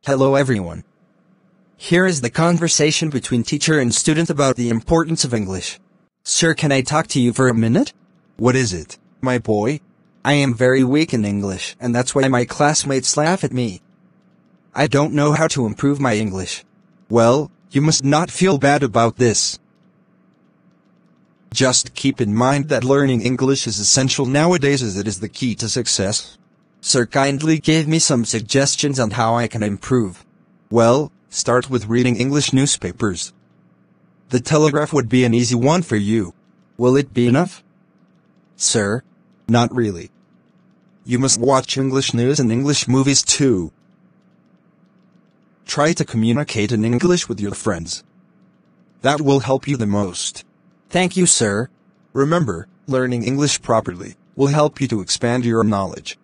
Hello everyone. Here is the conversation between teacher and student about the importance of English. Sir, can I talk to you for a minute? What is it, my boy? I am very weak in English, and that's why my classmates laugh at me. I don't know how to improve my English. Well, you must not feel bad about this. Just keep in mind that learning English is essential nowadays as it is the key to success. Sir, kindly give me some suggestions on how I can improve. Well, start with reading English newspapers. The Telegraph would be an easy one for you. Will it be enough? Sir? Not really. You must watch English news and English movies too. Try to communicate in English with your friends. That will help you the most. Thank you, sir. Remember, learning English properly will help you to expand your knowledge.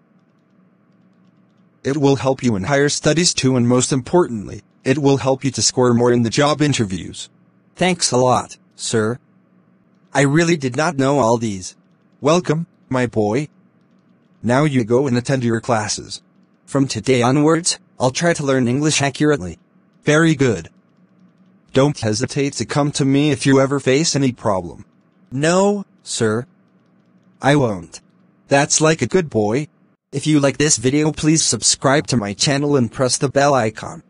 It will help you in higher studies too, and most importantly, it will help you to score more in the job interviews. Thanks a lot, sir. I really did not know all these. Welcome, my boy. Now you go and attend your classes. From today onwards, I'll try to learn English accurately. Very good. Don't hesitate to come to me if you ever face any problem. No, sir. I won't. That's like a good boy. If you like this video, please subscribe to my channel and press the bell icon.